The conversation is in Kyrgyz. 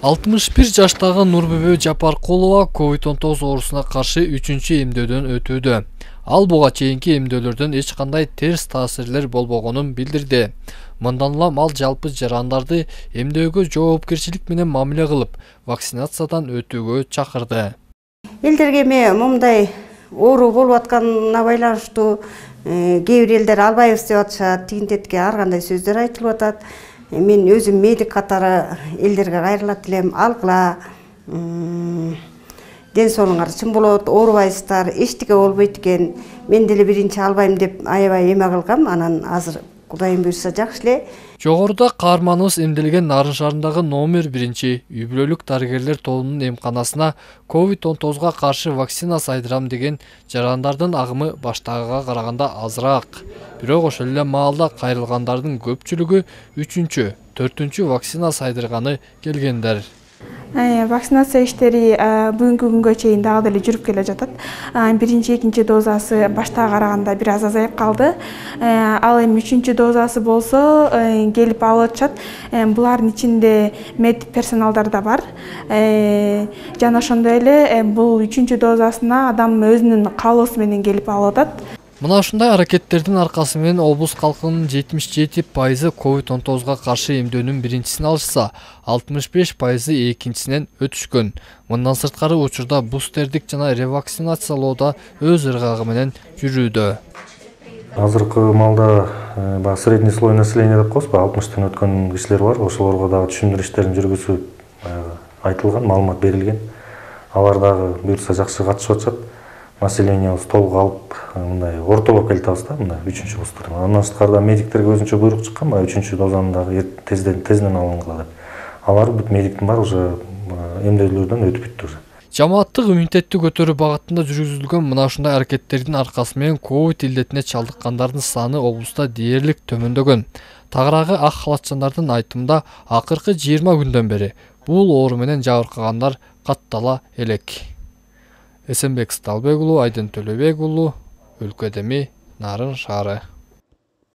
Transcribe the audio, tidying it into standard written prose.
61 жаштагы Нурбүбө Жапаркулова COVID-19 оорусуна каршы 3-чү эмдөөдөн өтүүдө. Ал буга чейинки эмдөөлөрдөн эч кандай терс таасирлер болбогонун билдирди. Мындан улам ал жалпы жарандарды эмдөөгө жоопкерчилик менен мамиле кылып, вакцинациядан өтүүгө чакырды. Элдерге мындай оору болуп атканына байланыштуу кээ бир элдер албайбыз деп атышат, тигинтетке ар кандай сөздөр айтылып атат. Мен өзüm медик катары элдерге кайрылат элем, алгыла, ден соолуңар чын болот, оорубайсыздар, эчтеке болбойт экен. Мен деле биринчи албайм деп аябай эме кылгам, анан азыр Кудайым буйрса жакшы эле. Жогоруда каарманыбыз эмделген Нарын шаарындагы номер 1 үй бүлөлүк дарыгерлер тобунун эмканасына COVID-19 каршы вакцина сайдырам деген жарандардын агымы баштагыга караганда азыраак. Бирок ошол эле маалда кайрылгандардын көпчүлүгү 3-чү, 4-чү вакцина сайдырганы келгендер. Вакцинация иштери бүгүнкү күнгө чейин дагы деле жүрүп келе жатат. Биринчи, экинчи дозасы баштага караганда бир аз азайып калды. Ал эми 3-чү дозасы болсо келип алып атышат. Булардын ичинде мед персоналдар да бар. Жана ошондой эле бул 3-чү дозасына адам өзүнүн каалоосу менен келип алып атат. Мына ушундай аракеттердин аркасы менен облус калкынын 77% COVID-19 каршы эмдөөнүн биринчисин алышса, 65% экинчисинен өтүшкөн. Мындан сырткары учурда бустердик жана ревакцинациялоодо өз ыргагы менен жүрүүдө. Азыркы маалда средний слой населения деп коебуз, 60-тан өткөн кишилер бар. Ошолорго дагы түшүндүрүү иштерин жүргүзүп айтылган, маалымат берилген. Алар дагы буюрса жакшы катышып атышат. Населениябыз толук алып, мындай ортолоп келтебиз да, мындай 3-чү бустерден. Андан сырткары медиктерге өзүнчө буйрук чыккан, 3-чү дозаны дагы тезден алынгыла деп. Алар бүт медиктин баары уже эмдөөдөн өтүп бүттү уже. Жамааттык иммунитетти көтөрүү багытында жүргүзүлгөн мына ушундай аракеттердин аркасы менен ковид илдетине чалдыккандардын саны облуста дээрлик төмөндөгөн. Тагыраагы ак халатчандардын айтымында акыркы 20 күндөн бери бул оору менен жабыркагандар каттала элек. Эсенбек Сталбек уулу, Айдын Төлөбек уулу, Өлкө Эдеми, Нарын шаары.